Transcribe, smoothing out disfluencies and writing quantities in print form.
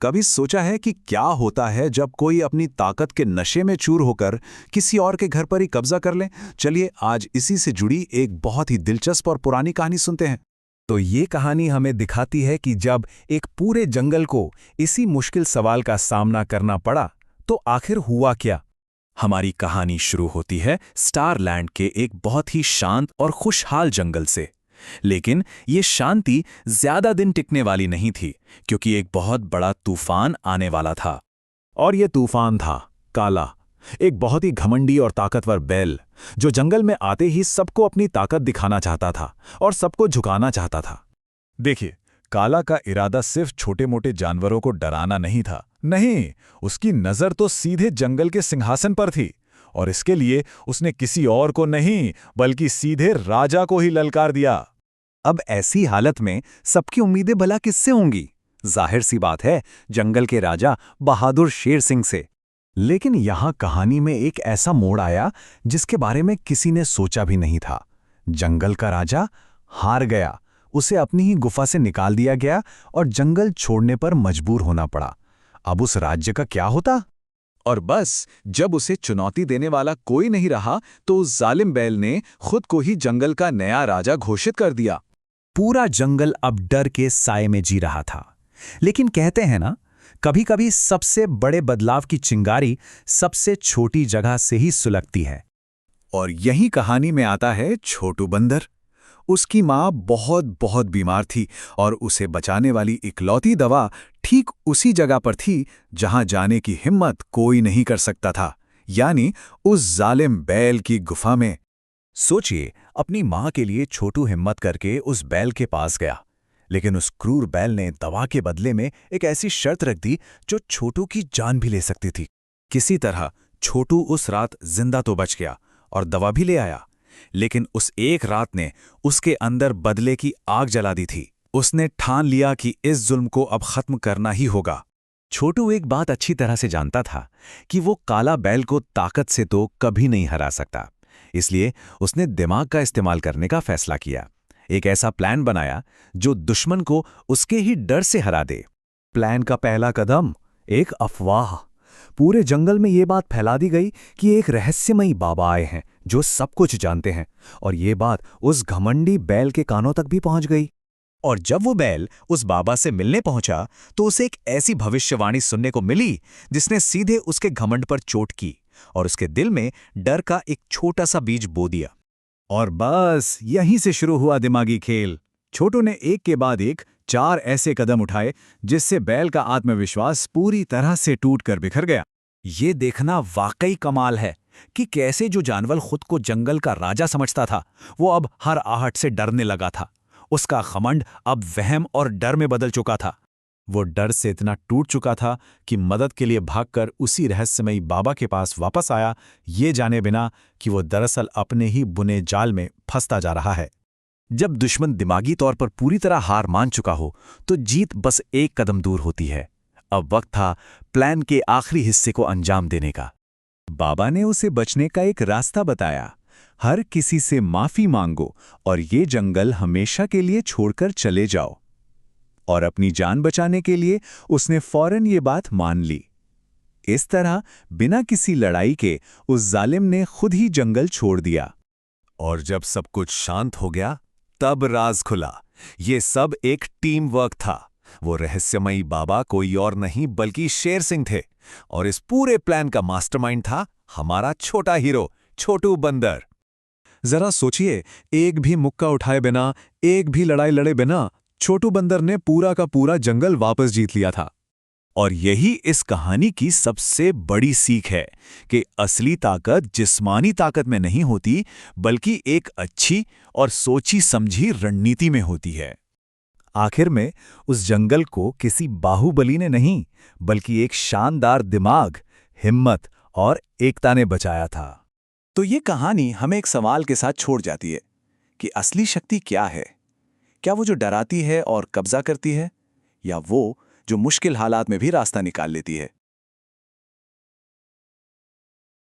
कभी सोचा है कि क्या होता है जब कोई अपनी ताकत के नशे में चूर होकर किसी और के घर पर ही कब्जा कर ले? चलिए आज इसी से जुड़ी एक बहुत ही दिलचस्प और पुरानी कहानी सुनते हैं। तो ये कहानी हमें दिखाती है कि जब एक पूरे जंगल को इसी मुश्किल सवाल का सामना करना पड़ा तो आखिर हुआ क्या। हमारी कहानी शुरू होती है स्टारलैंड के एक बहुत ही शांत और खुशहाल जंगल से। लेकिन ये शांति ज्यादा दिन टिकने वाली नहीं थी, क्योंकि एक बहुत बड़ा तूफान आने वाला था। और ये तूफान था काला, एक बहुत ही घमंडी और ताकतवर बैल जो जंगल में आते ही सबको अपनी ताकत दिखाना चाहता था और सबको झुकाना चाहता था। देखिए, काला का इरादा सिर्फ छोटे मोटे जानवरों को डराना नहीं था। नहीं, उसकी नजर तो सीधे जंगल के सिंहासन पर थी, और इसके लिए उसने किसी और को नहीं बल्कि सीधे राजा को ही ललकार दिया। अब ऐसी हालत में सबकी उम्मीदें भला किससे होंगी? जाहिर सी बात है, जंगल के राजा बहादुर शेर सिंह से। लेकिन यहां कहानी में एक ऐसा मोड़ आया जिसके बारे में किसी ने सोचा भी नहीं था। जंगल का राजा हार गया, उसे अपनी ही गुफा से निकाल दिया गया और जंगल छोड़ने पर मजबूर होना पड़ा। अब उस राज्य का क्या होता? और बस जब उसे चुनौती देने वाला कोई नहीं रहा तो उस जालिम बैल ने खुद को ही जंगल का नया राजा घोषित कर दिया। पूरा जंगल अब डर के साए में जी रहा था। लेकिन कहते हैं ना, कभी-कभी सबसे बड़े बदलाव की चिंगारी सबसे छोटी जगह से ही सुलगती है। और यही कहानी में आता है छोटू बंदर। उसकी माँ बहुत बहुत बीमार थी और उसे बचाने वाली इकलौती दवा ठीक उसी जगह पर थी जहां जाने की हिम्मत कोई नहीं कर सकता था, यानी उस जालिम बैल की गुफा में। सोचिए, अपनी माँ के लिए छोटू हिम्मत करके उस बैल के पास गया, लेकिन उस क्रूर बैल ने दवा के बदले में एक ऐसी शर्त रख दी जो छोटू की जान भी ले सकती थी। किसी तरह छोटू उस रात जिंदा तो बच गया और दवा भी ले आया, लेकिन उस एक रात ने उसके अंदर बदले की आग जला दी थी। उसने ठान लिया कि इस जुल्म को अब खत्म करना ही होगा। छोटू एक बात अच्छी तरह से जानता था कि वो काला बैल को ताकत से तो कभी नहीं हरा सकता। इसलिए उसने दिमाग का इस्तेमाल करने का फैसला किया। एक ऐसा प्लान बनाया जो दुश्मन को उसके ही डर से हरा दे। प्लान का पहला कदम, एक अफवाह। पूरे जंगल में ये बात फैला दी गई कि एक रहस्यमयी बाबा आए हैं जो सब कुछ जानते हैं, और ये बात उस घमंडी बैल के कानों तक भी पहुंच गई। और जब वो बैल उस बाबा से मिलने पहुंचा तो उसे एक ऐसी भविष्यवाणी सुनने को मिली जिसने सीधे उसके घमंड पर चोट की और उसके दिल में डर का एक छोटा सा बीज बो दिया। और बस यहीं से शुरू हुआ दिमागी खेल। छोटू ने एक के बाद एक 4 ऐसे कदम उठाए जिससे बैल का आत्मविश्वास पूरी तरह से टूट कर बिखर गया। ये देखना वाकई कमाल है कि कैसे जो जानवर खुद को जंगल का राजा समझता था, वो अब हर आहट से डरने लगा था। उसका घमंड अब वहम और डर में बदल चुका था। वो डर से इतना टूट चुका था कि मदद के लिए भागकर उसी रहस्यमयी बाबा के पास वापस आया, ये जाने बिना कि वो दरअसल अपने ही बुने जाल में फंसता जा रहा है। जब दुश्मन दिमागी तौर पर पूरी तरह हार मान चुका हो तो जीत बस एक कदम दूर होती है। अब वक्त था प्लान के आखिरी हिस्से को अंजाम देने का। बाबा ने उसे बचने का एक रास्ता बताया। हर किसी से माफी मांगो और ये जंगल हमेशा के लिए छोड़कर चले जाओ। और अपनी जान बचाने के लिए उसने फौरन ये बात मान ली। इस तरह बिना किसी लड़ाई के उस जालिम ने खुद ही जंगल छोड़ दिया। और जब सब कुछ शांत हो गया तब राज खुला। ये सब एक टीम वर्क था। वो रहस्यमयी बाबा कोई और नहीं बल्कि शेर सिंह थे, और इस पूरे प्लान का मास्टरमाइंड था हमारा छोटा हीरो छोटू बंदर। जरा सोचिए, एक भी मुक्का उठाए बिना, एक भी लड़ाई लड़े बिना छोटू बंदर ने पूरा का पूरा जंगल वापस जीत लिया था। और यही इस कहानी की सबसे बड़ी सीख है कि असली ताकत जिस्मानी ताकत में नहीं होती, बल्कि एक अच्छी और सोची समझी रणनीति में होती है। आखिर में उस जंगल को किसी बाहुबली ने नहीं, बल्कि एक शानदार दिमाग, हिम्मत और एकता ने बचाया था। तो ये कहानी हमें एक सवाल के साथ छोड़ जाती है कि असली शक्ति क्या है? क्या वो जो डराती है और कब्जा करती है, या वो जो मुश्किल हालात में भी रास्ता निकाल लेती है?